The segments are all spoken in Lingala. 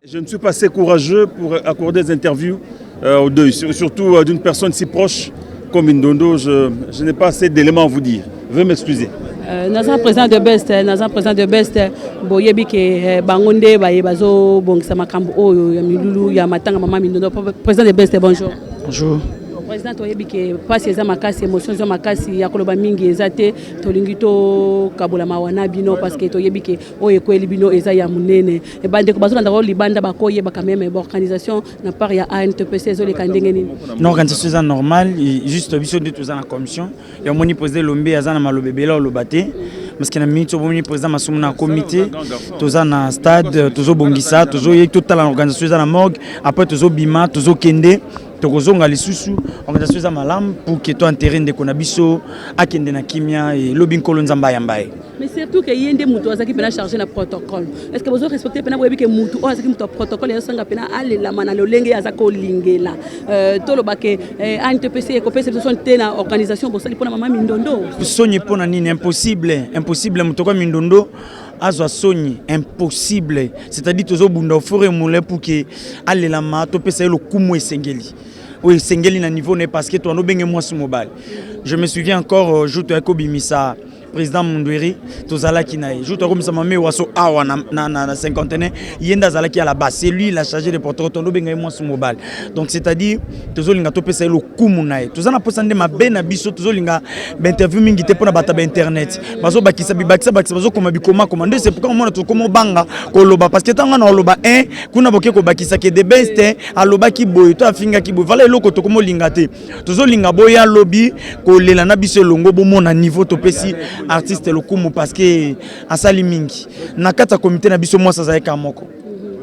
Je ne suis pas assez courageux pour accorder des interviews au deuil, surtout d'une personne si proche comme Ndondo. Je n'ai pas assez d'éléments à vous dire. Veuillez m'excuser. Naza président de Best, boyebi ke bangonde bazo bongisa makambo oyo ya milulu ya matanga mama Ndondo. Président de Best, bonjour. Bonjour. Président toyebi ke passe eza makasi émotions eza makasi ya koloba mingi ezate tolingi to kabola mawana bino parce que toyebi ke oyo ko bino eza ya munene e bande ko bazolanda ko libanda bakoye ba quand même organisation na part ya ANTPC zo le kandenge nini. Non, organisation eza normal, juste biso de tous en commission ya moni président Lombe azana malobe bela lobate parce que na minute moni président masumu na comité toza na stade tozo bongisa tozo yek toute l'organisation eza na morgue après tozo bima tozo kende tokozonga lisusu organisation eza malam pour que to enterrer ndeko na biso akende na kimia et lobi nkolo nzamba ya mbaye. Mais surtout que yende mutu azaki pena charger na protocole. Est-ce que vous respectez pena boyebi ke mutu o azaki mutu protocole ya sanga pena alela mana lolenge azako lingela. Tolo bake ANTPC ko pese son tena organisation bosali pona mama Ndondo. Sonye pona nini impossible mutu ko Ndondo azwa sonye impossible, c'est-à-dire tozo bunda ofore moule pour que alela ma to pese lo kumu esengeli. Oui, sengeli na niveau ne parce que toi no benge moi sur mobile. Je me souviens encore jour to ekobimisa président Mundweri tozala kinaye jour to komisa mame waso awa na cinquantaine yenda zala ki à la base, c'est lui il a chargé de porter to no benge moi sur mobile. Donc c'est-à-dire tozo linga to pesa lo kumu nae tozana posande mabe na biso tozo linga interview mingi te pona bata ba internet bazo bakisa bazo koma bikoma komande. C'est pourquoi on to komo banga ko loba parce que tanga na loba kuna boke ko bakisa ke de best aloba ki boy to afinga ki boy vala eloko to komo linga te tozo linga boya lobby ko lela na biso longo bo mona niveau to pesi artiste lokumu parce que asali mingi na kata comité na biso moi ça zaika moko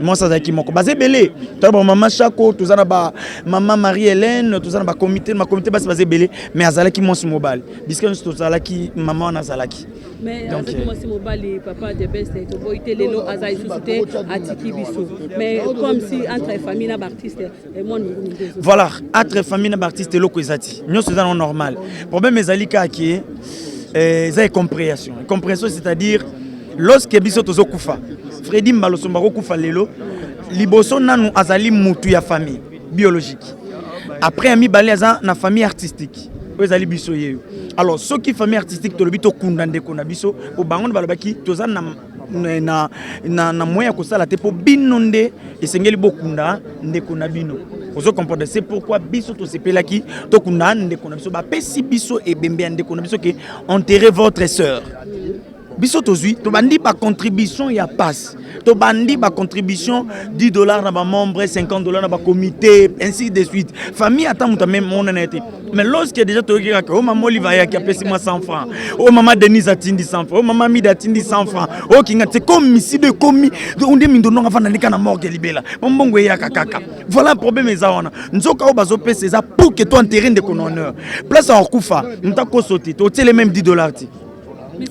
moi ça zaiki moko bazé belé to ba mama Chako to zana ba mama Marie-Hélène to zana ba comité bazé belé mais azalaki moi sur mobile bisque to zalaki maman na zalaki. Mais donc moi c'est mobile papa de Best to boité lelo azai susute atiki biso mais comme si entre famille na artiste et moi voilà entre famille na artiste loko ezati nyonso za normal problème ezalika ki c'est compréhension. Compréhension, c'est-à-dire lorsque biso tozo kufa Freddy Mbaloso mbako kufa lelo liboso nanu azali mutu ya famille biologique après ami balé aza na famille artistique ezali biso yeyo alors ceux qui famille artistique to lobito kunda ndeko na biso o bango balobaki toza na moya ko sala te po binonde esengeli bokunda ndeko na bino ozo comprendre. C'est pourquoi biso to sepelaki to kunda ndeko na biso ba pesi biso e bembe ndeko na biso ke enterrer votre sœur biso tozui to bandi ba contribution ya passe to bandi ba contribution $10 na ba membre $50 na ba comité ainsi de suite famille attend muta même on en était mais lorsque déjà to kira que oh maman Oliva ya qui a payé moi 100 francs oh maman Denise atindi 100 francs oh maman Mida atindi 100 francs oh kinga c'est comme ici de commis on dit Ndondo nga fana nika na morgue libela bombongo ya kakaka voilà problème eza wana nzoka o bazo pesa ça pour que toi enterrer de ton honneur place en kufa ntako sauter to tele même $10 ti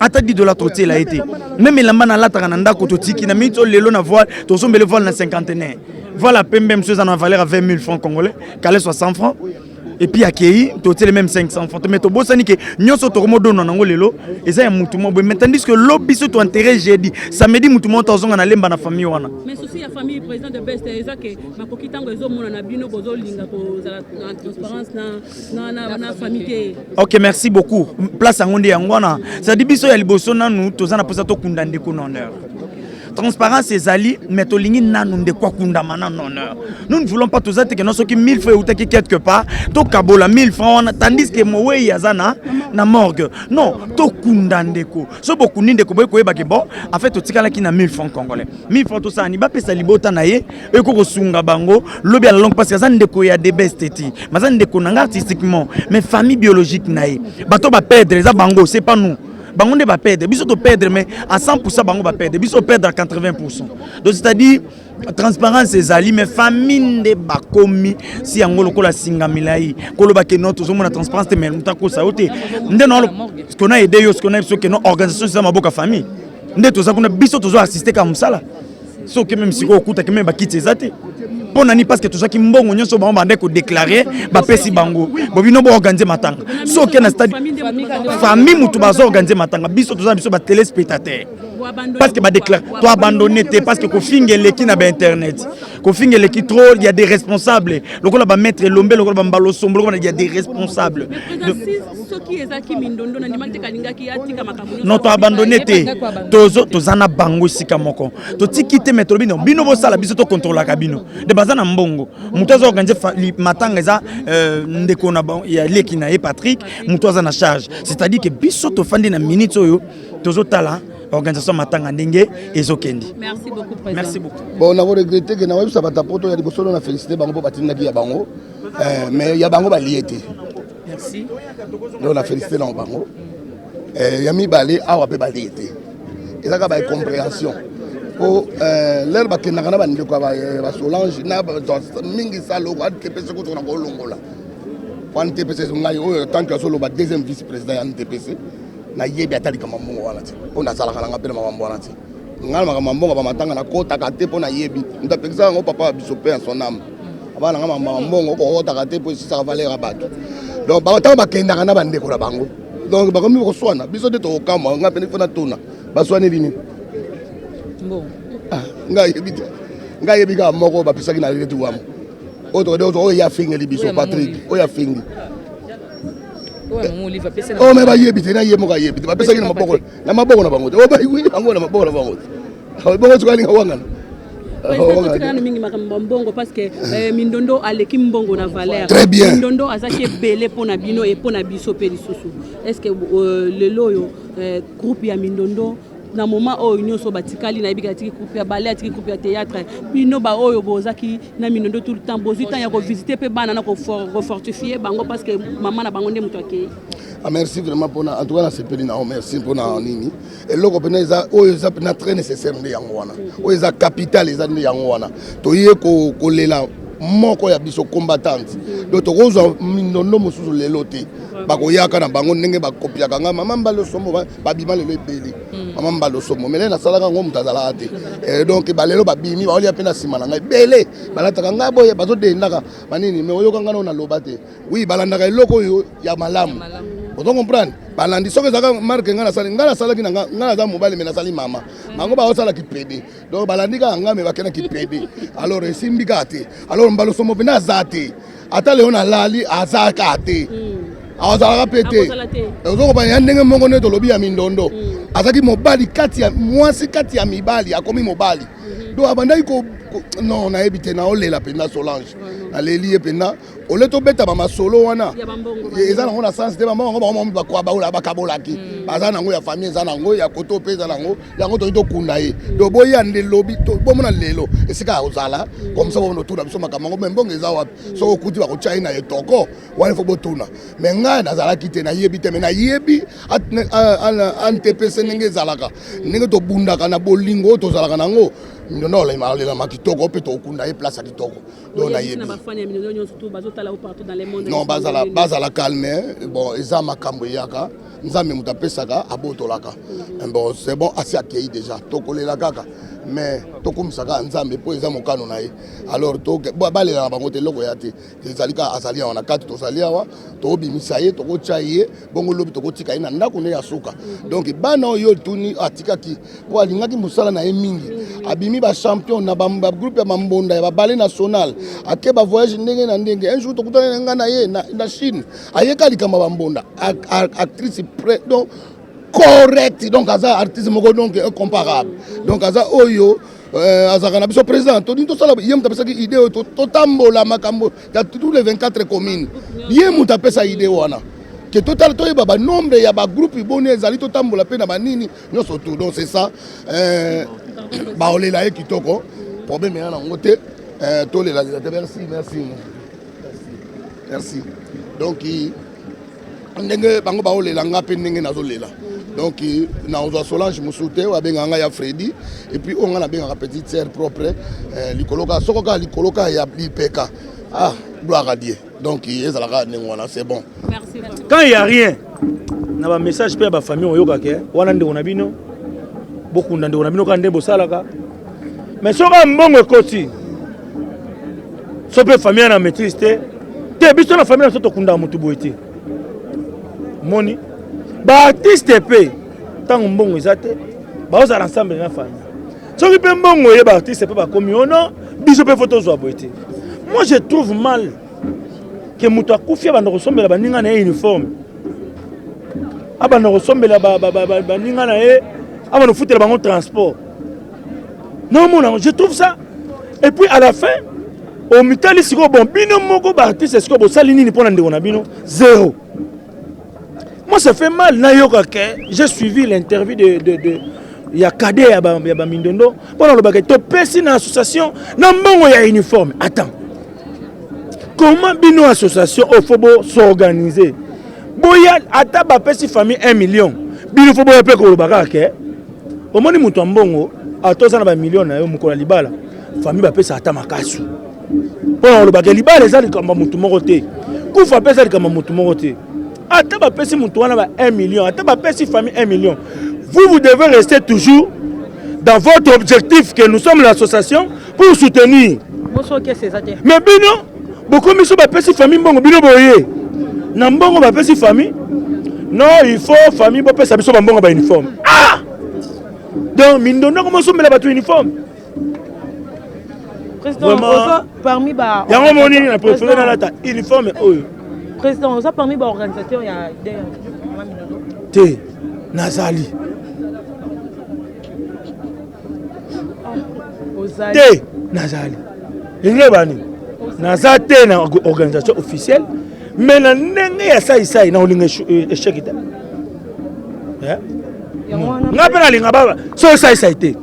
ata $10 toté la été même la mana la tanga ndako totiki na mito lelo na voile to sombele voile na cinquantenaire voilà pembe monsieur ça na valeur à 20 000 francs congolais calé 60 francs et puis akei toté les même 500 francs mais to bosani ke nyonso to komo dono nango lelo eza ya mutu mo mais tandis que lobi so to enterrer jeudi samedi mutu mo tozonga na lemba na famille wana mais souci ya famille président de Best eza ke makoki tango ezo mona na bino bozo linga ko za la transparence na famille. OK, merci beaucoup place ngonde yangwana ça dit biso ya liboso nanu tozana posa to kunda ndeko na honneur transparence ezali mais to lingi nanu ndeko kunda mana honneur. Nous ne voulons pas tous être que nous sommes 1000 francs ou quelque part to kabola 1000 francs tandis que mowe yazana na morgue non to kunda ndeko so boku ndeko boy ko yebake bon en fait to tikala ki na 1000 francs congolais 1000 francs to ça ni ba pesa libota na ye e ko sunga bango lobi ala longue parce que ça ndeko ya de best ti mazan ndeko nanga artistiquement mais famille biologique na ye bato ba perdre les bango c'est pas nous bango ne va perdre biso to perdre mais à 100% bango va perdre biso perdre à 80%. Donc c'est-à-dire transparence ezali mais famille de bakomi si angolo ko la singa milai ko lo ba ke no to zo mona transparence mais mutako sa ote ndeno ce qu'on a aidé yo ce qu'on a ce que nos organisations ça maboka famille ndeto za kuna biso to zo assister comme ça là so que même si ko okuta que même ba kite zate ponani parce que tout ça qui mbongo nyonso ba mbande ko déclarer ba pesi bango bo bino bo organiser matanga so que na stade famille mutu bazo organiser matanga biso to za biso ba téléspectateur parce que déclare toi abandonné parce que kofinge leki na internet kofinge leki trop il y a des responsables lokola ba mettre lombe lokola ba mbalo sombo il y a des responsables non toi abandonné tozana bango sika moko to tikite metro bino bo sala biso to contrôler kabino de bazana mbongo muto zo organiser matanga za ndeko na ya leki na Patrick muto za na charge c'est-à-dire que biso to fandi na minute oyo tozo tala organisation matanga ndenge ezokendi. Merci beaucoup président. Merci beaucoup. Bon on a regretté que na webi ça bata poto ya liboso na féliciter bango po batina ki ya bango mais ya bango ba liété. Merci. Donc on a félicité dans bango ya mi balé awa pe ba liété. Et ça ka ba compréhension. Po l'air ba kenaka na ba ndeko ba Solange na mingi salo wa TPC ko na ko longola. Wan TPC ngai o tant que solo ba deuxième vice-président ya TPC. Na yebi atali kama mbongo wana ti ona sala kana ngapela mambo wana ti ngala maka mbongo ba matanga na kota kate pona yebi ndapekisa ngo papa bisope en son âme abana ngama mbongo ko kota kate po sisa valeur abato donc ba tanga bakenda kana bande ko la bango donc ba komi ko swana biso de to kama ngapeni fona tuna ba swane bini bon nga yebi ka moko ba pisaki na letu wamo oto ya fingeli biso Patrick o ya fingi oh mais ba yebite na yemo ka yebite ba pesa kina maboko na bango oh ba wi bango na maboko na bango bongo tukali ngawanga tukana mingi makambo mbongo parce que Mindondo aleki mbongo na valeur très bien Mindondo azaki belé pona bino et pona biso pe lisusu est-ce que le loyo groupe ya Mindondo na moment oyo nyonso batikali na yebika tiki groupe ya ballet tiki groupe ya théâtre bino ba oyo bozaki na Mindondo tout le temps bozita ya ko visiter pe bana na ko fortifier bango parce que maman na bango nde muto akei. Ah, merci vraiment pour en tout cas c'est peli na merci pour na nini et loko pena za oyo za pena très nécessaire ndi yango wana oyo za capital za ndi yango wana to ye ko lela moko ya biso combattante donc to kozo Mindondo mosusu lelo te bakoyaka na bango ndenge bakopiaka nga mama mbalo somo babima lelo ebeli mama mbalo somo mais na salaka ngo mutazala te et donc balelo babimi baolia pena sima na ngai bele balataka nga boye bazo dendaka manini mais oyo kanga na loba te oui balandaka eloko yo ya malamu vous comprenez balandi soki zaka marque nga na sala ki nga za mobile mais na sali mama bango ba osala ki pede donc balandi ka nga me bakena ki pede alors esimbika te alors mbalo somo pena zate ata leo na lali azaka te azalaka pete ozokoba ya ndenge moko nde tolobi ya Mindondo azaki mobali kati ya mwasi kati ya mibali akomi mobali donc abandaki non nayebi te na olela pena Solange aleli ye pena ole tobeta bamasolo wana eza nango na sens te bamongo bakwa baola bakabolaki baza nango ya famille eza nango ya koto mpe eza nango yango toyi tokunda ye donc boya nde lobi bomona lelo esika ozala comme ça bonotuna biso makambo yango me mbongo eza wapi soki okuti bakotya ye na etoko wana fo botuna me ngai nazalaki te nayebi te me nayebi antepese ndenge ezalaka ndenge tobundaka na bolingo oyo tozalaka nango Mindondo la makitoko pe to kunda e place kitoko donc na yebi non bazala calme bon eza makambo yaka nzambe mutapesaka abotolaka bon c'est bon assez accueilli déjà tokolela kaka mais tokumisaka nzambe po eza mokano na ye alors to balela na bango te loko ya te ezalika azali wana kati tozali awa tobimisa ye tokotya ye bongo lobi tokotika ye na ndako ne ya suka donc bana oyo tuni atikaki po alingaki mosala na ye mingi abimi ba champion na ba groupe ya mambonda ya ballet national ake ba voyage ndenge na ndenge un jour tokutana nga na ye na Chine ayeka likamba bambonda actrice près donc correct donc aza artiste moko donc incomparable donc aza oyo azaka na biso président to dinto sala yem tapesaki idée to tambola makambo ya tous les 24 communes yem tapesa idée wana que total to ba nombre ya ba groupe boni ezali to tambola pe na banini nyonso tout donc c'est ça ba olela ye kitoko problème ya na ngote to lela merci donc ndenge bango ba olela nga pe ndenge nazolela donc na ozo Solange musute wa benga nga ya Freddy et puis on a benga petite sœur propre likoloka sokoka likoloka ya lipeka gloire à Dieu donc ezalaka nengwana c'est bon merci quand il y a rien na ba message pe ba famille oyoka ke wana ndeko na bino bokunda ndeko na bino ka ndebo salaka mais soka mbongo ekoti so pe famille na maîtrise te biso na famille so tokunda mutu boyete moni ba artiste pe tango mbongo eza te Bah, ça ensemble na famille. Ce qui peut mbongo yeba artiste c'est pas comme non, biso pe photo zo aboité. Moi je trouve mal que muto akufia bando kosombela baninga na uniforme. Abando kosombela baninga na e abando futela bango transport. Non mon je trouve ça. Et puis à la fin au mitali siko bon bino moko ba artiste siko bo sali nini pona ndeko na bino zéro. Moi ça fait mal na yoka ke j'ai suivi l'interview de il y a Kadé ya ba Mindondo pour le baguette to pesi na association na mbongo ya uniforme. Attends. Comment bino association au fobo s'organiser? Boya ata ba pesi famille 1 million. Bino fobo ya pe ko le bagake. Au moni mutu mbongo atoza na ba million na yo mukola libala. Famille ba pesa ata makasu. Pour le bagage libala ezali kamba mutu moko te. Kufa pesa kamba mutu moko te. Ata ba pesi mutu wana ba 1 million, ata ba pesi famille 1 million. Vous devez rester toujours dans votre objectif que nous sommes l'association pour soutenir. Mais bino, beaucoup de gens qui famille bongo bino boye. Na mbongo ba pesi famille. Non, il faut famille ba pesa biso ba mbongo ba uniforme. Ah! Donc Mindondo comment sont mela ba tout uniforme? Président, parmi ba yango moni na préféré na lata uniforme oyo. Président, on a parmi ba organisateur il y a des Té Nazali. Té Nazali. Ingebani. Nazate na organisation officielle mais na ndenge ya sai na olinga échec ita. Ngapa na linga baba so sai té.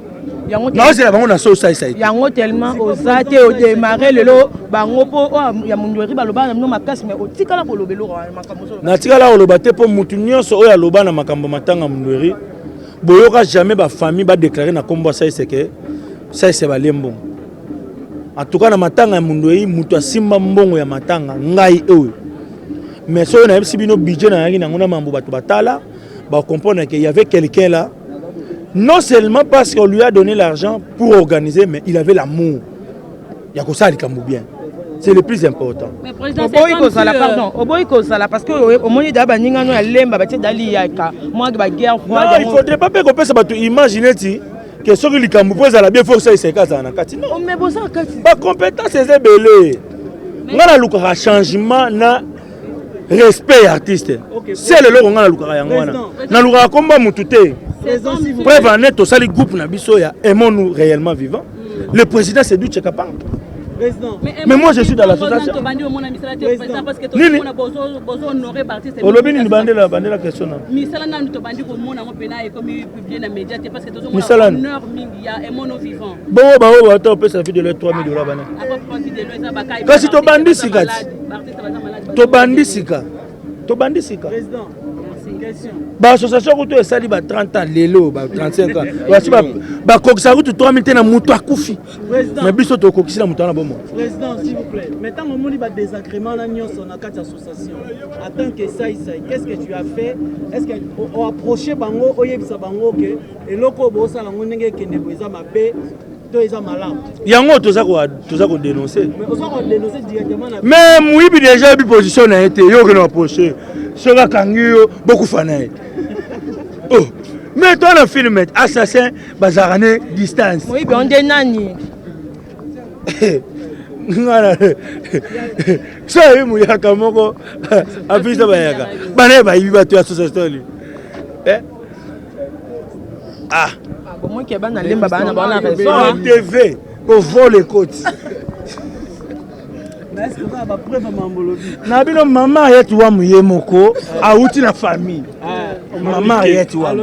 Non, c'est avant on a so sai. Yango tellement osate au démarrer lelo bango po ya mundweri baloba na makasi mais otikala ko lobelo makambo so. Na tikala ko lobate po mutu nyonso oya loba na makambo matanga mundweri. Boyoka jamais ba famille ba déclarer na kombo sai seke. Sai se balembo. En tout cas na matanga mundweri mutu asimba mbongo ya matanga ngai ewe. Mais so na yebisi bino budget na yangi na ngona mambo bato batala ba comprendre que il y avait quelqu'un là. Non seulement parce qu'on lui a donné l'argent pour organiser, mais il avait l'amour. Il y a que ça, bien. C'est le plus important. Mais président, parce que au moins il y a des gens il faudrait pas que ça imaginer que ce qui est la bien faut que ça se casse en akati. Non. Mais bon ça pas compétence c'est belé. On a le changement na respect artiste. C'est le logo on a le yangwana. Na luka komba mututé. Preuve en est au sali groupe na biso ya aimons-nous réellement vivants. Le président c'est du Tchekapa. Mais moi je suis dans l'association. Nini? Olobini ni bandela question na. Misala na to bandi ko mona mo pena e comme publier na média parce que to zo honneur mingi ya aimons-nous vivants. Bon ba to pesa de $3 000 bana. Kasi to bandi sika. To bandi sika. Président. Ba association ko to esali ba 30 ans lelo ba 35 ans. Ba kokisa ko 3 000 na mutu akufi. Mais biso to kokisa mutu na bomo. Président s'il vous plaît. Maintenant on moni ba désagrément na nyonso na kati association. En tant que ça qu'est-ce que tu as fait? Est-ce que on approcher bango oyebisa bango que eloko bo sala ngondenge kende boza mabe to eza malamu. Yango toza ko dénoncer. Mais on va dénoncer directement na. Mais muibi déjà bi position na été yo que nous approcher. Sera kangiyo beaucoup fanaï. Oh, mais toi le film assassin bazarane distance. Oui, ben on est nani. Ça y mouya kamoko afisa bayaka. Bana ba yiba to association. Ah, bon moi qui bana lemba bana bana raison. TV ko vole côte. Est-ce que va preuve mambolobi? Na bino mama yetu wa muyemoko auti na famille. Maman yetu wa.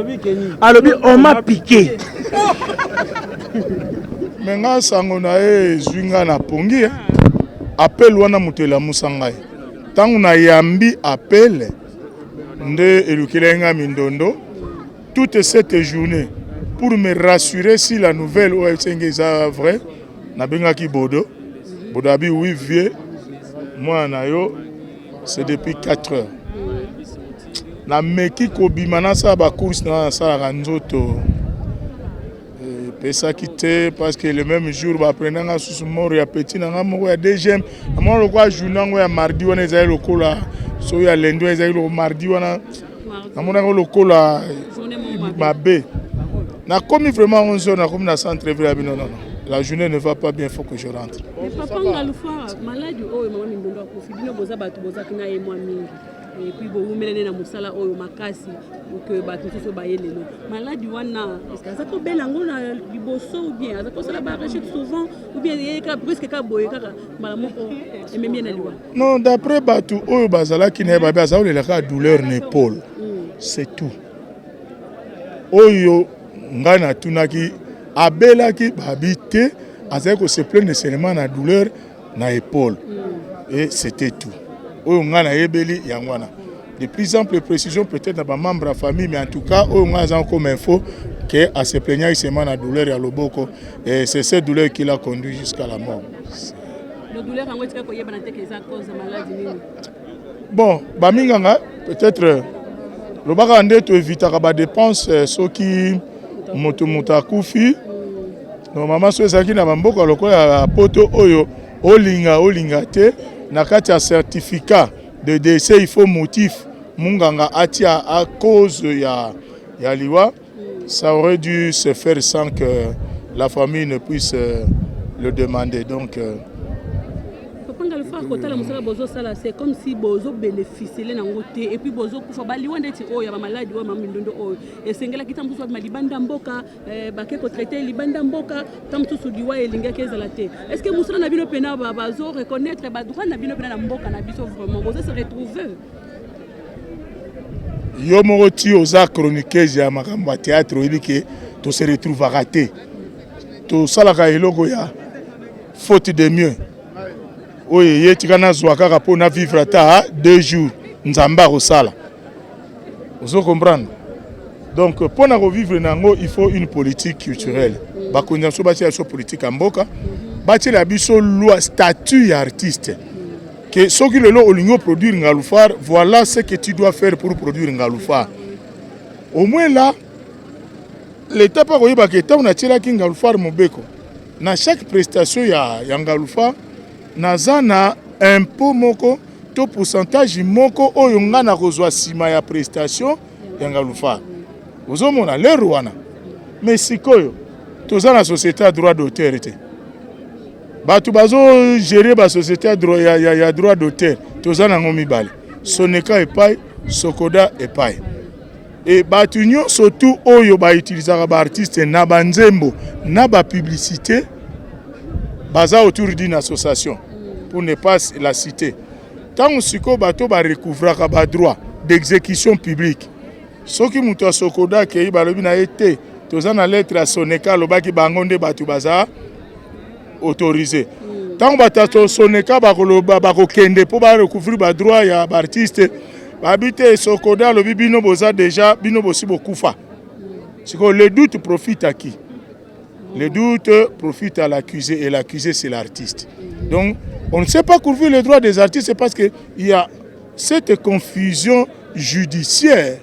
Alobi on m'a piqué. Menga sango na zwinga na pongi. Appel wana mutela musangai. Tangu na yambi appel nde elukelenga Mindondo toute cette journée pour me rassurer si la nouvelle OFCNG est vraie. Na benga ki bodo. Bodabi oui vieux. Moi nayo c'est depuis 4 heures. Na meki kobimana sa ba course na sa ranzoto. Pesa quitté parce que le même jour ba prenanga sous mort ya petit na ngamo ya deuxième. Moi le quoi journée ya mardi wana ezali lokola so ya lundi ezali le mardi wana. Na mona lokola mabe. Na commis vraiment 11h, na comme na centre ville, non. La journée ne va pas bien, il faut que je rentre. Mais papa, on a le foie malade, oh, maman, il doit confiner, boza batu, boza kina et moi mingi. Et puis, bon, vous mettez dans musala, oh, makasi, ou que batu se bailler les lots. Malade, wana, est-ce que ça peut bien l'angon, du bosso ou bien, ça peut se la barracher souvent, ou bien, il y a presque qu'à boyer, maman, et même bien à l'ouest. Non, d'après batu, oh, bazala qui n'est pas bien, ça, il a douleur l'épaule. C'est tout. Oh, yo, ngana tunaki. Abela qui habite avec se plaindre seulement la douleur na épaule et c'était tout. On a ebeli yangwana. De plus en plus précision peut-être dans membre de la famille mais en tout cas on a comme info que à se plaindre seulement la douleur à loboko et c'est cette douleur qui l'a conduit jusqu'à la mort. La douleur en fait que yeba na te que ça cause maladie nini. Bon, baminganga peut-être le baka ndé to éviter ba dépenses ceux qui moto kufi no mama so ezaki na bamboka lokola poto oyo olinga te na kati ya certificat de décès il faut motif munganga atia à cause ya liwa ça aurait dû se faire sans que la famille ne puisse le demander donc c'est comme si bozo bénéficier na ngoté et puis bozo kufa bali wande ti o ya ba maladi wa mamindondo o et sengela kitambu so malibanda mboka ba ke ko traiter libanda mboka tamtu so diwa elinga kezala te est-ce que musula na bino pena ba bazo reconnaître ba droit na bino pena na mboka na biso vraiment bozo se retrouver yo moti oza chroniqueuse ya makambo théâtre oyibike to se retrouvera te to salaka eloko ya faute de mieux. Oui, il y a un zouaka pour vivre à 2 jours. Nzamba Rosala. Vous comprenez? Donc, pour vivre il faut une politique culturelle. Il faut une politique en boka. Il y a une loi statut artiste. Que ceux qui le produire Ngaloufar, voilà ce que tu dois faire pour produire Ngaloufar. Au moins là, l'État pas voyé que on a tiré Ngaloufar Mobeko. Dans chaque prestation, il y a Ngaloufar. Nazana impôt moko to pourcentage moko oyo ngana kozwa sima ya prestation ya Ngaloufar. Ozomona le Rwanda. Mais sikoyo toza na société à droit d'auteur te. Batu bazo gérer ba société à droit ya droit d'auteur. Toza na ngomi bale. Soneka epai, Sokoda epai. Et batu nyo surtout oyo ba utiliser ba artiste na banzembo na ba publicité. Baza autour d'une association, pour ne pas la citer. Tant que bato ba recouvrir ba droit d'exécution publique. Ce qui muta sokoda ke balobi na été, toza na lettre à Soneka lobaki bangonde batu baza autorisé. Tant que Soneka ba koloba ba kokende pour ba recouvrir ba droit ya ba artiste, ba bité sokoda lobi bino boza déjà bino bosi bokufa. C'est que le doute profite à qui? Le doute profite à l'accusé et l'accusé c'est l'artiste. Donc on ne sait pas couvrir les droits des artistes, c'est parce qu'il y a cette confusion judiciaire,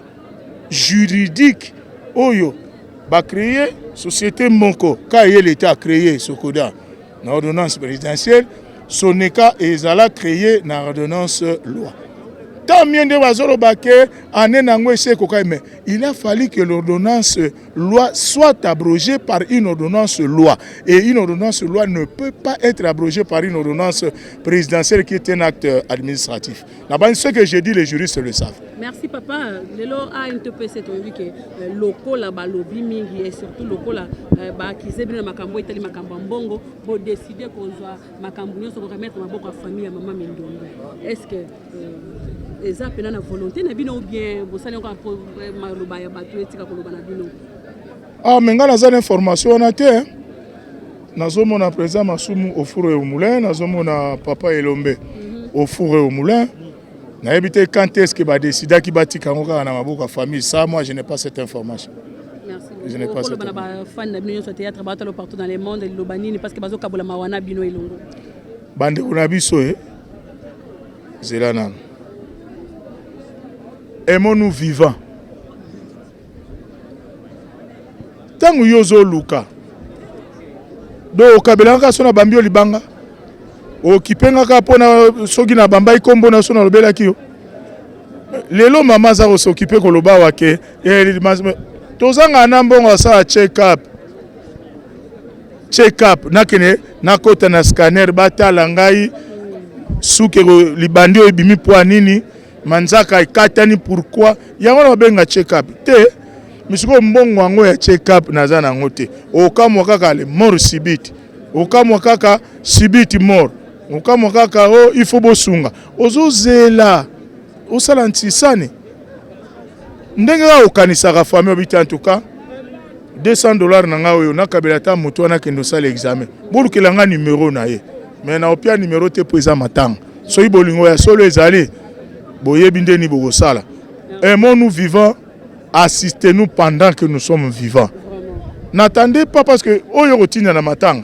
juridique. Oyo, va créer société Monko, quand l'État a créé Sokoda, dans l'ordonnance présidentielle, Soneka et Zala créé dans l'ordonnance loi. Mais il a fallu que l'ordonnance loi soit abrogée par une ordonnance loi. Et une ordonnance loi ne peut pas être abrogée par une ordonnance présidentielle qui est un acte administratif. Là-bas, ce que j'ai dit, les juristes le savent. Merci papa. Lelo a interprété que loko la balobi mingi et surtout loko la ba kizebina makambo itali makambo mbongo pour décider qu'on soit makambo nyoso pour remettre maboko à famille à maman Mindondo. Est-ce que les appels à la volonté na bino ou bien vous savez encore pour maloba ya batu etika koloba na bino? Ah mais ngana za information na te. Nazomona président Masumu au four et au moulin, nazomona papa Elombe au four et au moulin. Na évité quand est-ce que va décider qui bâtit quand on a ma famille, ça moi je n'ai pas cette information. Merci. Je n'ai pas cette information. Fan de bino sur théâtre batalo partout dans le monde le banini parce que bazo kabola mawana bino ilongo. Bande on a biso Zelana. Aimons-nous vivants. Tant que yozo luka. Do kabelanga sona bambio libanga. O kipenga ka pona sogi na bamba ikombo na sona lobela kiyo. Lelo mama za s'occuper ko loba wake tozanga na mbongo sa check up nakene nakota na scanner batala ngai suke libandi ebimi po nini manzaka ekatani pourquoi yango na benga check up te misiko mbongo wango ya check up naza nango te okamwa kaka le mort subite okamwa kaka subite mort okamwa kaka il faut bosunga ozozela osala ntisane ndenge okanisaka famille obiti en tout cas $200 na nga oyo nakabela ta moto wana kendo sala examen bolukela nga numéro na ye mais na opia numéro te po eza matanga soki bolingo ya solo ezali boyebi ndeni bokosala aimons-nous vivants, assistez-nous pendant que nous sommes vivants. N'attendez pas parce que oyo kotinda na matanga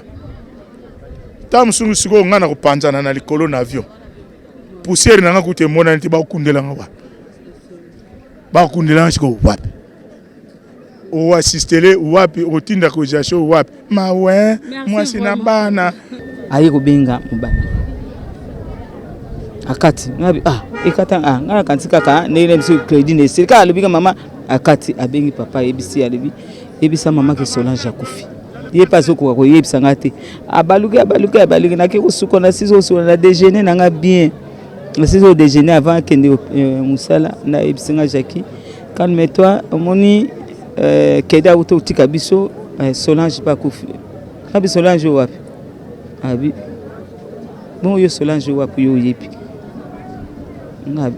tam sunu siko nga na kopanzana na likolo na avion poussière na nga kute mona nti ba kundela nga bakundela siko wapi o assistele wapi otinda ko jasho wapi mawe mwasi na bana ayi kubinga mubana akati ngabi ikata ngala kantika ka nele msi credit ne sika alibinga mama akati abengi papa ebisi alibi ebisa mama ke Solange akufi ye paso ko yebisa ngati abaluke na ke kusuko na sizo so na déjeuner na nga bien na sizo déjeuner avant kende musala na ebisinga Jackie calme-toi omoni keda utotika biso Solange pa kufi abi Solange wapi abi bon yo Solange wapi yo yepi ngabi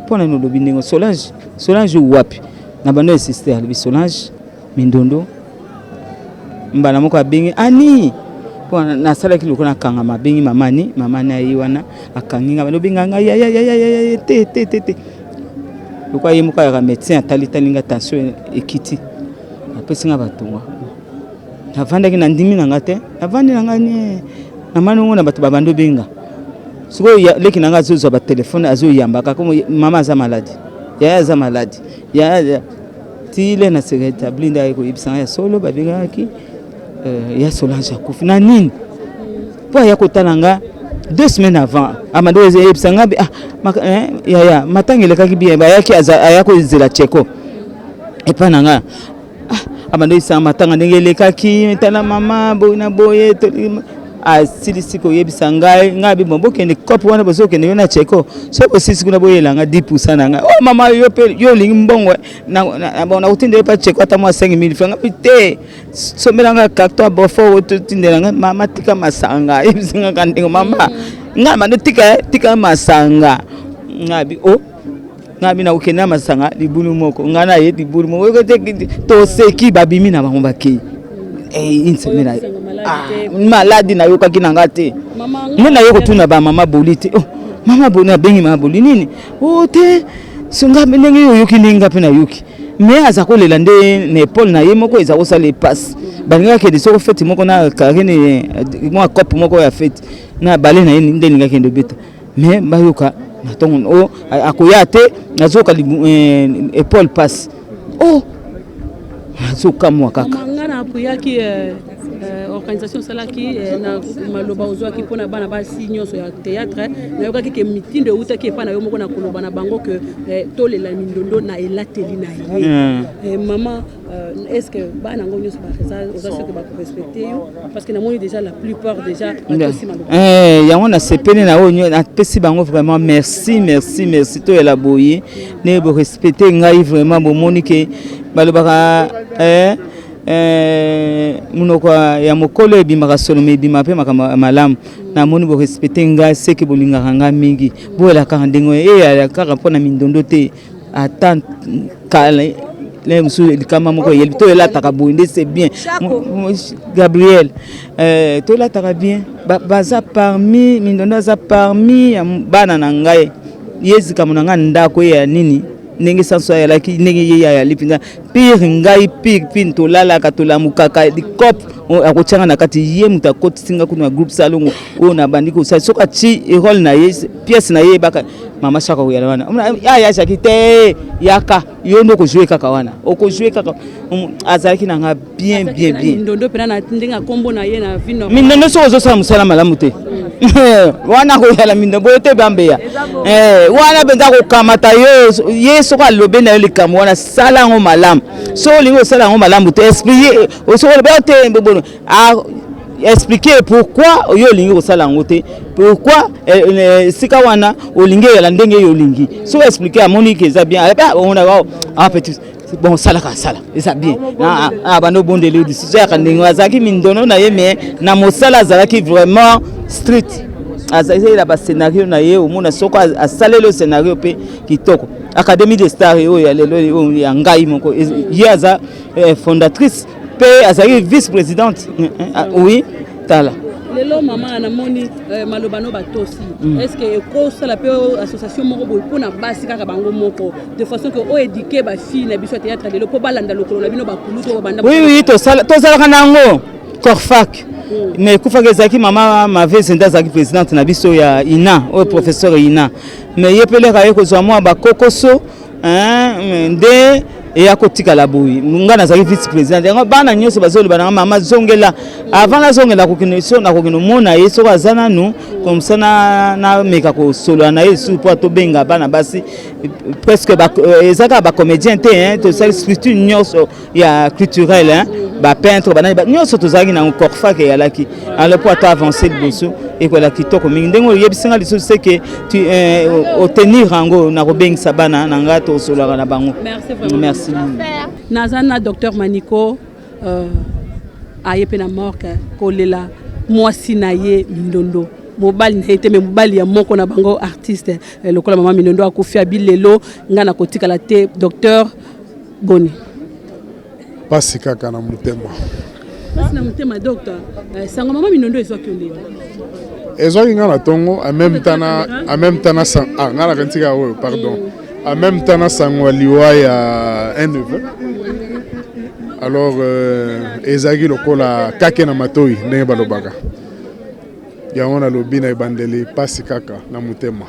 pona no lobi ndingo Solange wapi na bano sister ali Solange Mindondo mbana moko abengi ani pona na sala kiloko na kanga mabengi mama na yiwana akanginga bano binganga ya te lokwa ye muka ya médecin atali tension ekiti apesinga batunga avanda ki na ndimi na ngate avanda na ngani na manongo na bato babando benga siko leki na ngazo zo ba telefone azo yambaka comme mama za malade ya za malade ya tile na secrétaire blinda ko ibisa ya solo babenga ki ya Solange akufi na nini po ya kotalanga 2 semaines avant amado ibisa ngabi ya matangele kaki bien ba yaki ayako zela cheko epa nanga amado isa matanga ndengele kaki tala mama boina boye asili ko yebisa ngai ngabi bombo kende kopo wana bozo kende na cheko so ko sisi kuna boyela nga 10% na nga mama yo lingi mbongo na utinde pa cheko ata mwa 5000 francs pite so melanga carton bofo utindela nga mama tika masanga yebisa nga mama ngama no tika masanga ngabi ngabi na ukena masanga libulu moko ngana ye libulu moko to seki babimi na bambaki insemena maladi na yoka kinanga te mena yoko tuna ba mama bolite mama bona bengi mama boli nini te sunga menenge yoki ninga pena yoki me azakolela nde ne Paul na ye moko eza kosala passe balinga ke de soko fete moko na karine mwa coupe moko ya fete na bale na ye nde ninga kende beta me bayoka na tongo akoya te nazoka Paul passe azoka mwa kaka ngana apuyaki organisation salaki na maloba ozwaki pona bana basi nyonso ya théâtre na yokaki ke mitinde utaki epa na yo moko na koloba na bango que tolela Mindondo na elateli na ye maman est-ce que bana ngo nyonso ba reza ozwaki ke ba respecter yo parce que na moni déjà la plupart déjà yango na sepene na onyo na pesi bango vraiment merci to elaboyer ne bo respecter ngai vraiment bo moni ke balobaka munoko ya mokolo ebimaka solo ebima pe malamu na moni bo respecter nga seki bolingaka nga mingi boela kaka ndengo ya kaka mpona Mindondo te ata kala le musu likama moko yeli to elataka boinde c'est bien Gabriel to elataka bien baza parmi Mindondo za parmi bana na ngai yezika monanga ndako ya nini ndenge sanso ya laki ndenge ya lipinga pire ngai pire to lala katolamuka ka dikop akochanga na kati ye muta kotinga kuna group salongo na bandiko sa soka chi role na ye pièce na ye baka mama shaka ya wana ya shakite yaka yo ndo ko jouer kaka wana ko jouer kaka azaki na nga bien Mindondo pena na ndinga kombo na ye na vino Mindondo so zo sa musala malamu te wana ko yala Mindondo te bambeya wana benza ko kamata yo yeso ka lobe na yo likambo wana sala ngo malamu so olingi osala yango malamu te expliquer expliquer pourquoi oyo olingi kosala yango te, pourquoi sika wana olingi yala ndenge yo olingi, so expliquer amoni ke eza bien on a petit bon sala ka sala eza bien bano bondeli décision ya ndenge azaki mindono na ye mais na mosala azalaki vraiment strict, azali la ba scénario na ye omona soko asale le scénario pe kitoko. Académie des Stars yo ya lelo ya ngai moko ye aza fondatrice pe azali vice-présidente oui tala lelo mama na moni malobano batosi est-ce que ko sala pe association moko boy pona basi kaka bango moko de façon que o éduquer ba fille na biso théâtre lelo po balanda lokolo na bino bakuluto banda oui to sala kanango Corfac mais kufaka ezaki mama mave senda zaki présidente na biso ya ina o professeur ina mais yepele ka yeko zwa mwa bakokoso nde eya kotika la boyi nga nazali vice président yango bana nyonso bazoli bana mama zongela avant la zongela kokino na kokino mona yeso azana nu comme ça na meka ko solo na yesu po to benga bana basi presque ba ezaka ba comédien te to sali structure nyonso ya culturel ba peintre bana nyonso to zaki na Corfac ya laki alors pour avancer le bosso et ko la kitoko mingi ndengo yebisinga liso c'est que tu obtenir rango na ko bengisa bana na ngato solo na bango. Merci vraiment. Merci. Nazana docteur Maniko ayepena morke kolela mwasi na ye mindondo mobali na ete me mobali ya moko na bango artiste lokola mama mindondo akufia bilelo ngana kotika la te docteur Boni pasi kaka na mutema pasi na mutema docteur sango mama mindondo ezwaki ondela ezwaki ngana tongo en même temps ngana kantika oyo pardon en même temps sango liwa ya un neveu alors ezaki lokola kake na matoi ndenge balobaka yango na lobi na ebandeli pasi kaka na mutema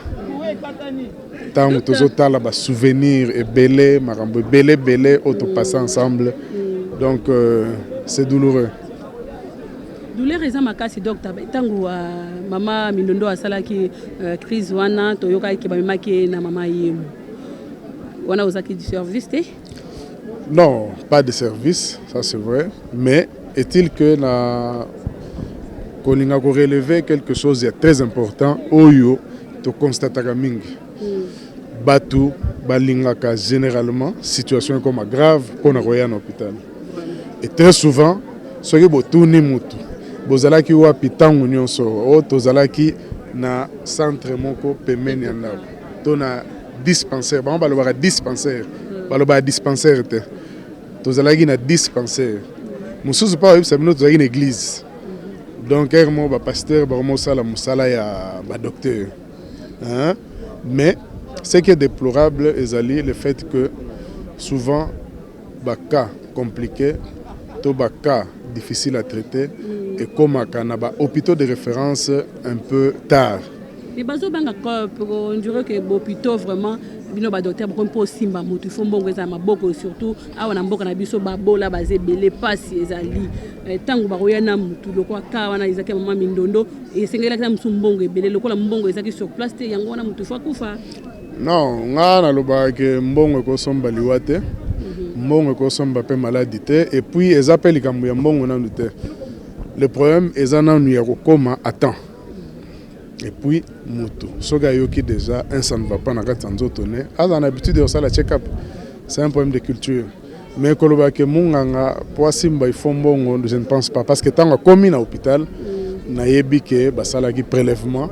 ntango tozotala basouvenir ebele makambo ebele oyo topassa ensemble donc c'est douloureux. Douleur eza makasi docteur ntango mama mindondo asalaki crise wana toyokaki bamemaki na mama yemu wana ozaki du service te? Non, pas de service, ça c'est vrai, mais est-il que na kolinga ko relever quelque chose de très important oyo to constataka mingi batu balingaka généralement situation comme grave pona koya na hôpital et très souvent soki botuni mutu bozalaki wapi tangu nyonso o tozalaki na centre moko pembeni ya ndako to na dispensaire bango balobaka dispensaire balobaka dispensaire te tozalaki na dispensaire mosusu mpa oyebisa bino tozalaki na église donc ermo bapasteur bakomosala mosala ya badocteur mais ce qui est déplorable ezali le fait que souvent baka compliqué to baka difficile à traiter et komaka na bahôpitaux de référence un peu tard. Mais bazo banga on dirait que l'hôpital vraiment bino ba docteur beaucoup pour simba mutu fo mbongo eza maboko surtout awa na mboka na biso babola baze belé pasi ezali tango ba koya na mutu lokwa ka wana ezaki mama mindondo esengela kana musu mbongo ebele lokola mbongo ezaki sur place te yango wana mutu fa kufa. Non, nga na loba ke mbongo ko somba liwa te mbongo ko somba pe maladie te et puis ezapeli likambo ya mbongo na te. Le problème eza nanu ya kokoma à temps. Et puis moto soga yoki déjà un ça ne va pas na kati nzoto ne a l'habitude de faire la check-up, c'est un problème de culture mais koloba ke munganga po simba ifombongo je ne pense pas parce que tant comme na hôpital na yebi ke basala ki prélèvement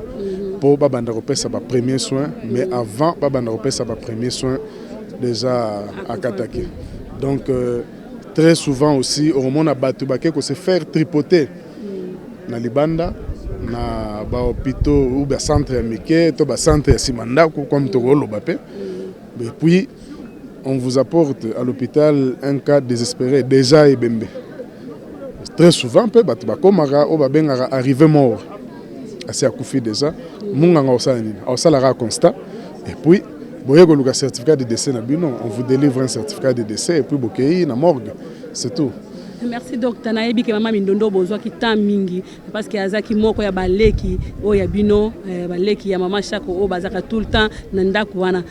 pour ba banda kopesa ba premier soin mais avant ba banda kopesa ba premier soin déjà à Katake donc très souvent aussi au moment na batu ba ko se faire tripoter na libanda na ba hôpitaux ou ba centre amike to ba centre simanda comme to lo bapé et puis on vous apporte à l'hôpital un cas désespéré déjà ebembe très souvent pe ba komaka o ba bengaka arrivé mort assez akufi déjà munganga osala constat et puis boye ko luka certificat de décès na bino on vous délivre un certificat de décès et puis bokei na morgue c'est tout. Merci docteur nayebi ke mama Mindondo bozwa ki temps mingi parce que azaki moko ya baleki o ya bino baleki ya mama Chako o bazaka tout le temps nanda kuana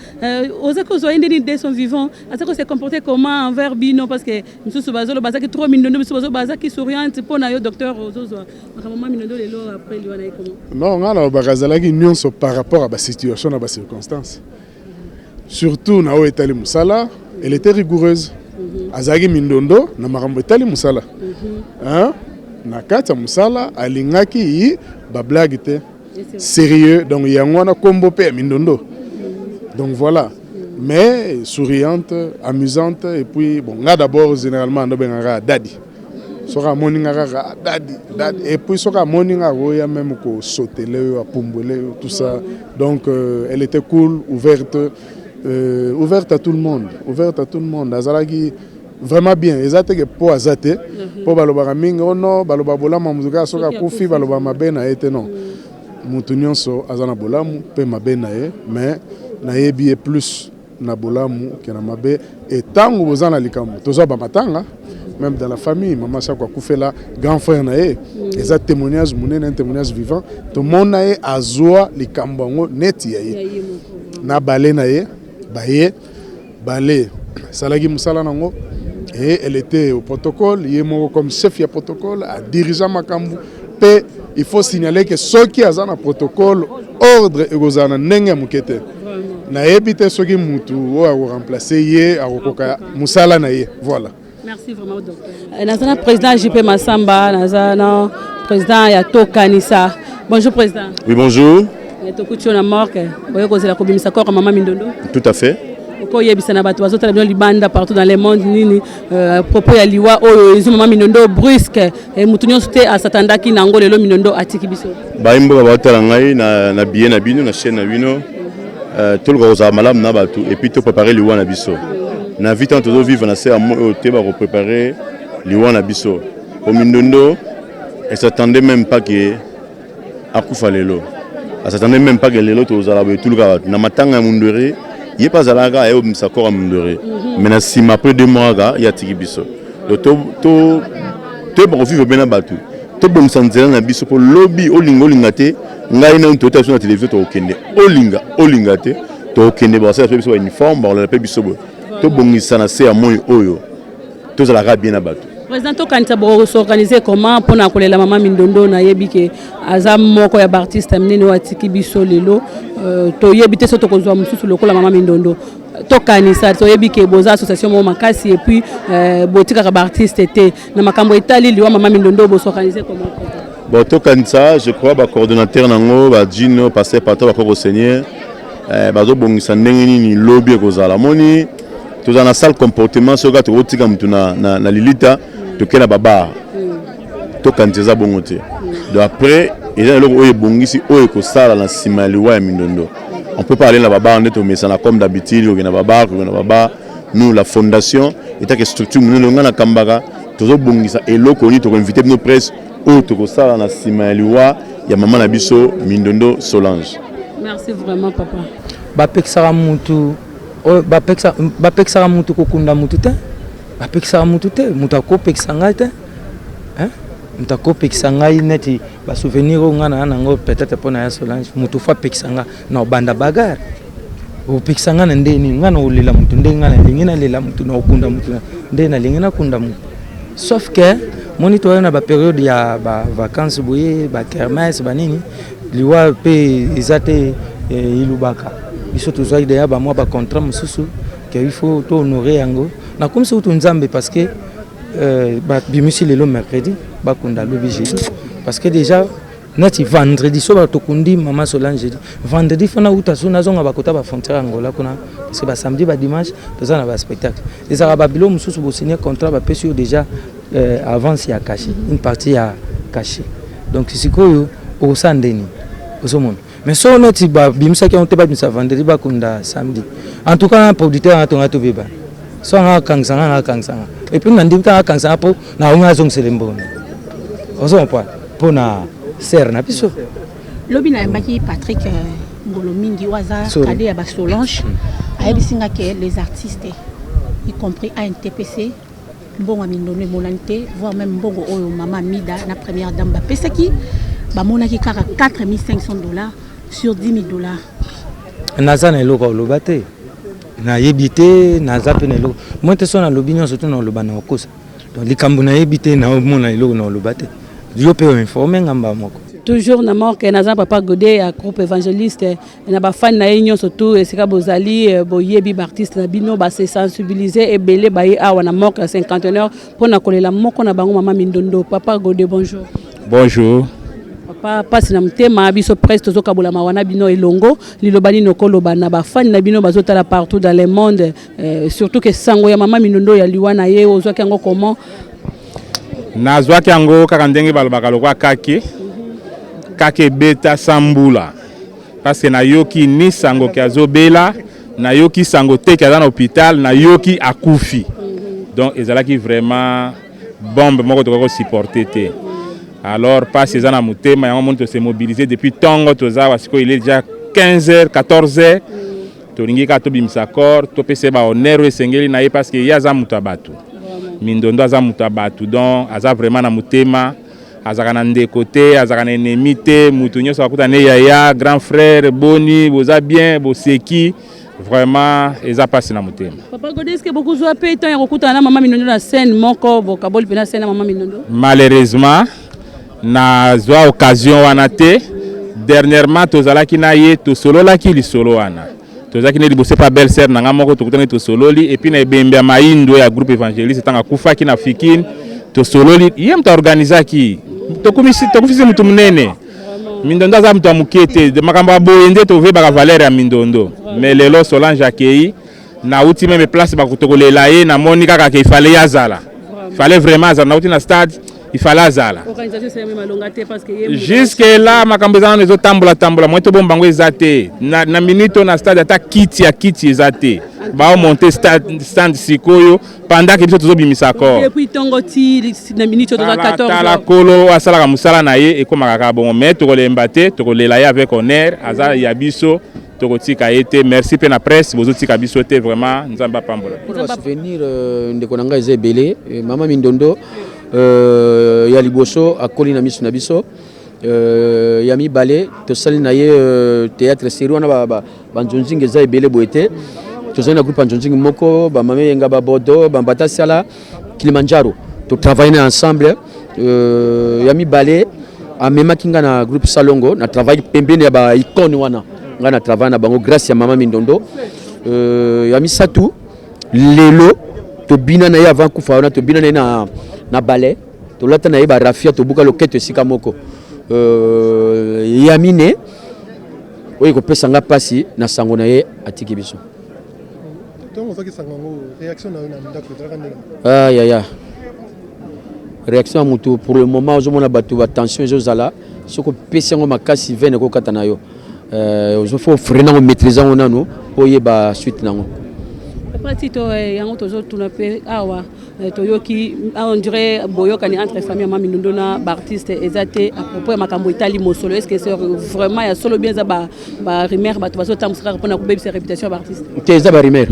ozako zo indeni de son vivant azako se comporter comment envers bino parce que msusu bazolo bazaki trop Mindondo msusu bazolo bazaki souriante pona yo docteur ozozo mama Mindondo lelo après lui wana comment non ngala bakazalaki nyonso par rapport à ba situation na ba circonstances surtout na o etali musala elle était rigoureuse azaki Mindondo na makambo etali musala na kati ya musala alingaki ba blague te sérieux donc yango wana kombo pe Mindondo donc voilà mais souriante amusante et puis bon nga d'abord généralement ndo bengaka dadi soka moninga kaka dadi et puis soka moninga roya même ko sauter a pumbole tout ça donc elle était cool ouverte à tout le monde azalaki vraiment bien ezate po azate po baloba mingi ono baloba bolama muzuka soka kufi baloba mabena ete non mutu nyonso azana bolamu pe mabena ye mais na yebi plus na bolamu ke na mabe et tango bozana likambo toza ba matanga même dans la famille maman Chako akufela grand frère na ye eza témoignage munene un témoignage vivant to mona ye azwa likambo ngo neti ya ye na bale na ye baye bale salagi musala nango. Et elle était au protocole, il est comme chef du protocole, à dirigeant Makambu. Il faut signaler que ceux qui ont un protocole, ordre et gozana nenge mukete. Na ebite ceux qui mutu ou à remplacer yé à rokoka musala na yé. Voilà. Merci vraiment docteur. Nazana président JP Massamba, nazana président Yato Kanisa. Bonjour président. Oui bonjour. Yato Kuchona Morke. Boyo kozela kobimisa ko mama Mindondo. Tout à fait. Partout dans le monde propos ya liwa oyo ezuma Mindondo brusque et mutunyo soute asatanda ki nango lelo Mindondo atiki biso baimbo batala ngai na bien na bino na chaîne na bino tout le rosa malam na batu et puis to préparer liwa na biso na vite en todo vivre na se amo te ba préparer liwa na biso au Mindondo elle s'attendait même pas que akufa lelo elle s'attendait même pas que lelo to zala tout le gars na matanga mundere il pas à la gare et au misakor à Mundere. Mais si ma après 2 mois il y a tikibiso. Le to profite bien à battu. To bon sanzela na biso pour lobby olingo lingate ngai na to ta sur la télévision to okende olingate to okende ba ça biso uniforme ba la pe biso to bongisa na se à moi oyo to za la bien à battu. Président to kanisa bo s'organiser comment pour na kolela mama Mindondo na yebike azam moko ya artiste mnene wa tikibiso lelo to yebite soto kozwa mususu lokola mama Mindondo to kanisa to yebike boza association mo makasi et puis botika ka artiste té na makambo etali liwa mama Mindondo bo s'organiser comment bon to kanisa je crois ba coordonnateur nango ba Dino passer par to ba ko Seigneur bazo bongisa ndenge nini lobby kozala moni to za na salle comportement soka to otika mutu na lilita to kena baba to kanisa bongote donc après et là le bongisi oyo ko sala na sima liwa ya Mindondo on peut parler la baba on est au mesana comme d'habitude au na baba nous la fondation état que structure nous ngana kambaka tozo bongisa eloko ni to inviter nos presse oyo to ko sala na sima liwa ya mama na biso Mindondo Solange. Merci vraiment papa. Bapexara mutu bapexara mutu kokunda mutu te bapexara mutu te mutu akopekisa ngai te hein mutu akopekisa ngai neti ba souvenir ngana nango peut-être pona ya Solange mutu fa pekisa nga na banda bagarre opekisa nga na ndeni ngana olela mutu ndeni ngana lingina lela mutu na okunda mutu ndena lingina kunda mutu sauf que monitor na ba période ya ba vacances boye ba kermesse ba nini liwa pe ezate ilubaka biso tozali deya ba moi ba contrat mususu que il faut to honorer yango na comme ça tout nzambe parce que ba bimisi lelo mercredi ba kunda lobi jeudi parce que déjà nati vendredi so ba tokundi mama Solange jeudi vendredi fana uta so nazonga ba kota ba frontière Angola kuna parce que ba samedi ba dimanche tozana ba spectacle les arababilo mususu bo signer contrat ba pesio déjà avance ya caché une partie ya caché donc sikoyo au sandeni osomona mais so noti ba bimisa ki on te ba bimisa vendredi ba kunda samedi en tout cas un producteur a tonga to beba so nga kangsanga et puis nandi ka kangsanga po na unga zong selembo osomona po na ser na biso lobi na mbaki Patrick ngolo mingi waza kade ya ba Solange ayebisinga que les artistes y compris ANTPC mbongo mindone monante voire même mbongo oyo mama Mida na première dame bapesaki bamonaki kaka $4500 sur $10,000. naza na eloko oloba te nayebi te naza pe na eloko moi te so na lobi nyonso to na oloba na okosa donc likambo nayebi te na omona eloko na oloba te yo pe oinforme ngamba moko toujours na mort Naza Papa Godé à groupe évangéliste na ba fan na union surtout esika bozali boyebi artiste na bino ba se sensibiliser et belé ba awa na mort 50 pour na kolela moko na bango mama Mindondo. Papa Godé, bonjour. Bonjour. Papa passe na mtema biso presto zo kabula mawana bino elongo lilobani nokoloba na ba fan na bino bazotala partout dans le monde surtout que sango ya mama Mindondo ya liwana ye ozwa kango comment nazwa kango kaka ndenge balobaka lokwa kake beta sambula parce que na yoki ni sango ki azobela na yoki sango te ki aza na hôpital na yoki akufi donc ezalaki vraiment bombe moko toko supporter te alors passe eza na mutema yango moni to se mobiliser depuis tongo toza wasiko il est déjà 15h 14h tolingi ka tobimisa corps to pese ba honneur esengeli na ye parce que yaza mutabatu Mindondo aza mutabatu donc aza vraiment na mutema azaka na ndeko te azaka na ennemi te mutu nyonso akuta ne yaya grand frère boni boza bien boseki vraiment eza pasi na mutema. Papa Godé, est-ce que beaucoup zo pe temps ya kokuta na mama Mindondo na scène moko bokaboli pena scène na mama Mindondo? Malheureusement na zwa occasion wana te dernièrement tozalaki na ye to sololaki li solo wana tozalaki ne libose pa belle sœur nanga moko tokutana to sololi et puis na ebembe ya maindo ya groupe évangéliste tanga kufaki na fikini to sololi ye mta organizaki tokufisi mutu munene Mindondo aza mutu amukete makambo boyende to ve baka valeur ya Mindondo mais lelo Solange akei na uti même place ba kutokolela ye na moni kaka ke fallait yazala fallait vraiment azala na uti na stade il fallait azala jusque là makambo za nezo tambola moi to bombango ezate na minute na stade ata kiti ezate ba monter stand sikoyo pendant que biso tozo bimisa corps depuis tongo ti na minute to 14 la kolo asala ka musala na ye e koma ka bon mais to kolemba te to kolela ye avec honneur aza ya biso to kotika ete merci pe na presse bozo tika biso te vraiment nzamba pambola pour souvenir ndeko nanga ezebele mama Mindondo ya liboso akoli na miso na biso ya mibale tosali na ye théâtre série wana banzonzinga eza ebele boete tozali na groupe banzonzinga moko bamame yenga babodo bambata sala Kilimanjaro to travailler ensemble ya mibale amemaki nga na groupe Salongo na travail pembeni ya ba icône wana nga na travail na bango grâce ya mama Mindondo ya misatu lelo to bina na ye avant kufa wana to bina na ye na ballet to lata na ye ba rafia to buka loketo esika moko yamine oyo kopesa nga pasi na sango na ye atiki biso ya réaction à mutu pour le moment ozomona bato ba tension ezozala soko pesi yango makasi vene kokata na yo ozofo freiner ngo maîtriser ngo nanu po yeba suite nango. Patito yango tozo tuna pe awa toyoki on dirait boyoka ni entre famille mama Mindondo na artiste ezate à propos makambo itali mosolo est-ce que c'est vraiment ya solo bien za ba rimer ba tozo tamsaka pona ko bebisa réputation ba artiste te za ba rimer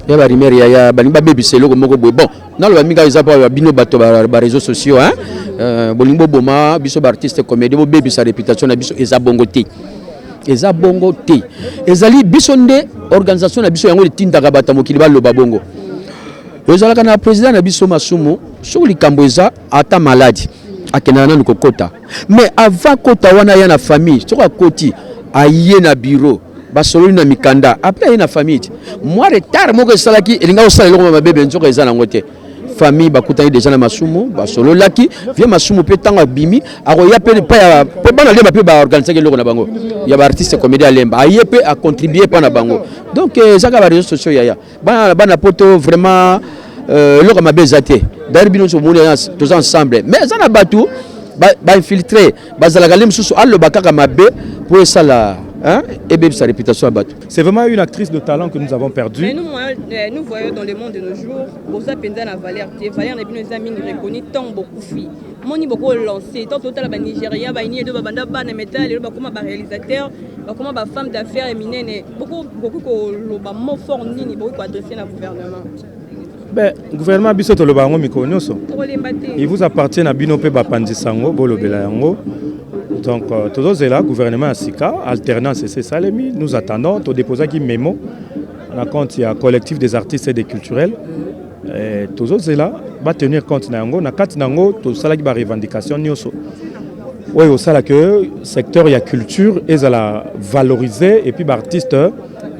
ya ba rimer ya ba nimba bebisa loko moko boy bon nalo ba minga eza pa bino bato ba réseaux sociaux hein bolingo boma biso ba artiste comédie bo bebisa réputation na biso eza bongo te eza bongo te ezali biso nde organisation na biso yango litindaka bata mokili baloba bongo ezalaka na président na biso masumu soko likambo eza ata maladi akendana nanu kokota mais avant kota wana ya na famille soko akoti aye na bureau basololi na mikanda après aye na famille moi retard moko esalaki elinga osala eloko mabebe nzoko eza nango te famille bakutani déjà na masumu basololaki vie masumu pe tanga bimi akoya pe pa ya bana lemba pe ba organiser eloko na bango ya ba artiste comédien lemba aye pe a contribuer pa na bango donc zaka ba réseaux sociaux ya bana poto vraiment eloko mabe zate d'ailleurs bino so moni tous ensemble mais zana batu ba infiltrer bazalaka lem susu allo bakaka mabe pour ça là. Hein? Et bien sa réputation à battre. C'est vraiment une actrice de talent que nous avons perdue. Mais nous voyons dans le monde de nos jours, Bosa Penza na Valère, Valère n'a pas amis reconnus tant beaucoup filles. Moni beaucoup lancé, tant total ba Nigeria, ba ini de banda ba na métal, ba comment ba réalisateur, ba comment ba femme d'affaires éminente, beaucoup ko lo ba mot fort nini beaucoup ko adresser na gouvernement. Ben, gouvernement biso to lobango mikonyoso. Il vous appartient à bino pe bapandisango bolobela yango. Donc tous là gouvernement à Sika, alternance c'est ça les mis. Nous attendons to déposer qui mémo. On a compte il y a collectif des artistes et des culturels. Et tous là va tenir compte na yango na kati nango to sala ki ba revendication nyoso. Oui, au sein que secteur il y a culture et ça la valoriser et puis artiste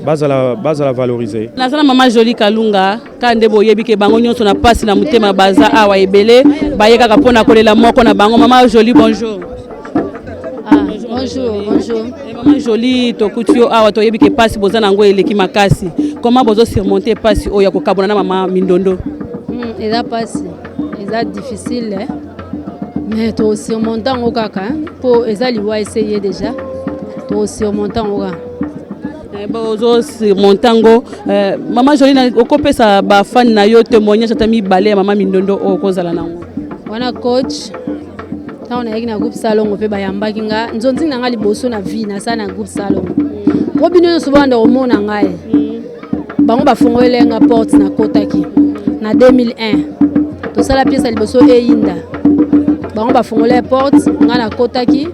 base à la valoriser. Nazana mama Jolie Kalunga kande boyebi ke bango nyonso na passe na mutema baza awa ebele bayeka ka pona kolela moko na bango. Mama Jolie bonjour. Bonjour. Maman Jolie tokutio awa toyebi ke passe bozana ngo eleki makasi. Comment bozo surmonter passe oya ko kabona na mama Mindondo? Eza passe. Eza difficile hein? Mais to surmontant au kaka pour eza liwa essayer déjà. To surmontant au kaka. Bozo surmontango mama Jolie na okopesa ba fan na yo témoignage atami balé mama Mindondo okozala nango. Wana coach on a na groupe salon pe bayamba kinga nzonzi na ngali boso na vie na sana groupe salon robino souvent ndo mona ngai bango bafungole nga porte na kotaki na 2001 to sala pièce liboso einda bango bafungole porte nga na kotaki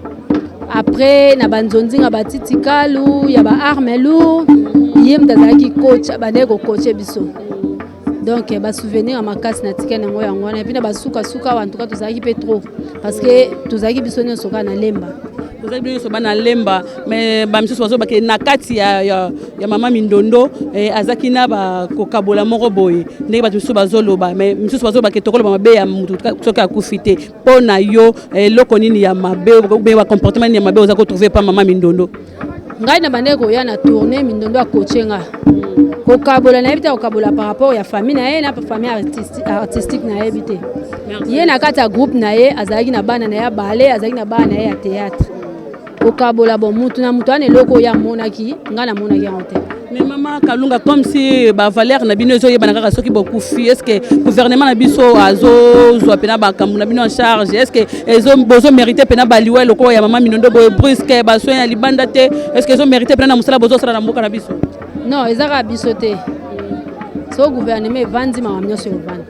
après na banzonzi nga batiti kalu ya ba arme lourd yem dazaki coach bandeko coacher biso. Donc ba souvenir makasi na tika nango yango na pina basuka suka en tout cas tozaki pe trop parce que tozaki biso nyonso ka na lemba tozaki biso bana lemba mais ba misusu bazo bake na kati ya mama Mindondo azaki na ba kokabola moko boye ndenge ba misusu bazoloba mais misusu bazo bake tokoloba mabe ya mutu soka akufite pona yo loko nini ya mabe ba comportement ya mabe ozako trouver pa mama Mindondo ngai na bandeko ya na tourner Mindondo akochenga kokabola na ebite kokabola par rapport ya famille na ye na famille artistique na ebite ye na kata groupe na ye azalaki na bana na ya ballet azalaki na bana na ya théâtre kokabola bon mutu na mutu ane loko ya monaki nga na monaki en tête. Mais maman Kalunga comme si ba valeur na bino zo yebana kaka soki beaucoup fi est-ce que gouvernement na biso azo zo pena ba kamu na bino en charge est-ce que ezo bozo mériter pena ba liwa loko ya mama Mindondo boy brusque ba soin ya libanda te est-ce que ezo mériter pena na musala bozo sala na mboka na biso? Non, ezaka bisoté. So gouvernement evandi makamnyo so evanda.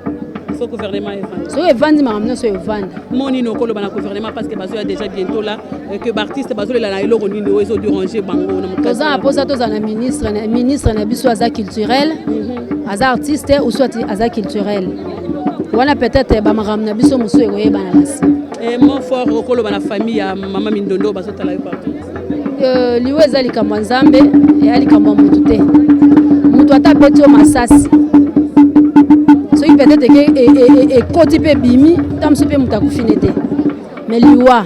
So gouvernement evanda. So evandi makamnyo so evanda. Moni no kolo bana gouvernement parce que bazo ya déjà bientôt là que artiste bazo la na eloko nini ozo déranger bango na mukasa. Toza aposa toza na ministre na biso aza culturel, aza artiste ou soit aza culturel. Wana peut-être ba makamna biso muso ekoyeba na basi. Et mon fort kolo bana famille ya mama Mindondo bazo tala yo partout. Liwe eza likambo ya Nzambe eya likambo ya mutu te mutu ata beti o masasi soki peut-être ke ekoti mpe bimi ta mosu mpe mutu akufine te mais liwa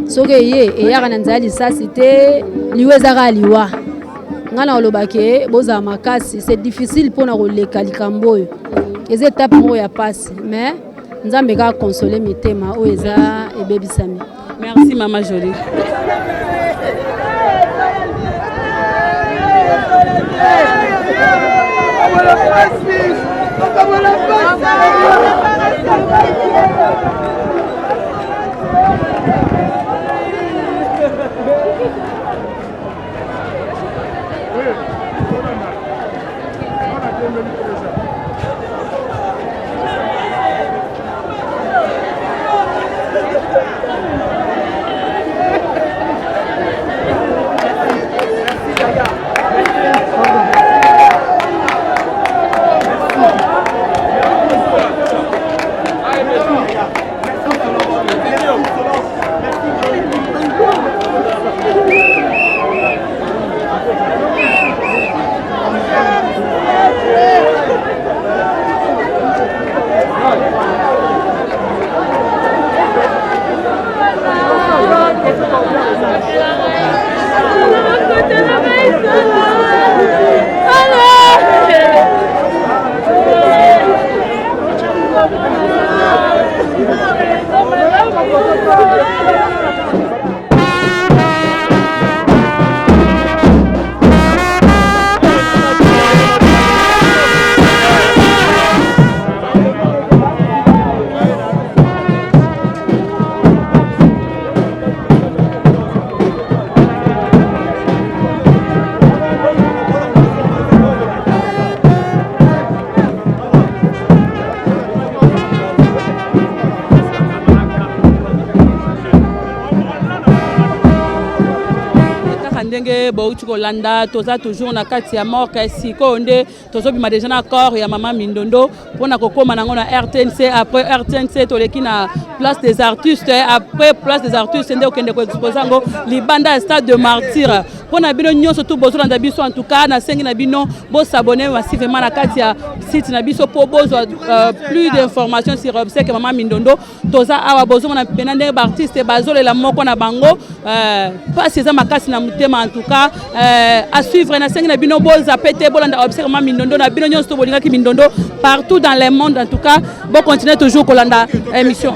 soki eye eyaka na nzela lisasi te liwa ezaka liwa ngai na koloba ke bozala makasi c'est difficile mpona koleka likambo oyo eza etape moko ya pasi mais Nzambe kaka console mitema oyo eza ebebisami. Merci mama Jolie. ndenge bauti kolanda toza toujours na kati ya morka siko nde tozobima déjà na corps ya mama Mindondo pona kokoma nango na RTNC. Après RTNC toleki na place des artistes, après place des artistes nde okende ko exposer ngo libanda stade de martyr pona bino nyonso tout bozolanda biso. En tout cas na sengi na bino bo s'abonner massivement na kati ya site na biso po bozwa plus d'informations sur obsèque mama Mindondo. Toza awa bozo na penande ba artiste bazolela moko na bango pas ces makasi na mutema. En tout cas à suivre na sengi na bino boza pété bolanda obsèque mama Mindondo na bino nyonso to bolinga ki Mindondo partout dans le monde. En tout cas bon continuer toujours kolanda émission.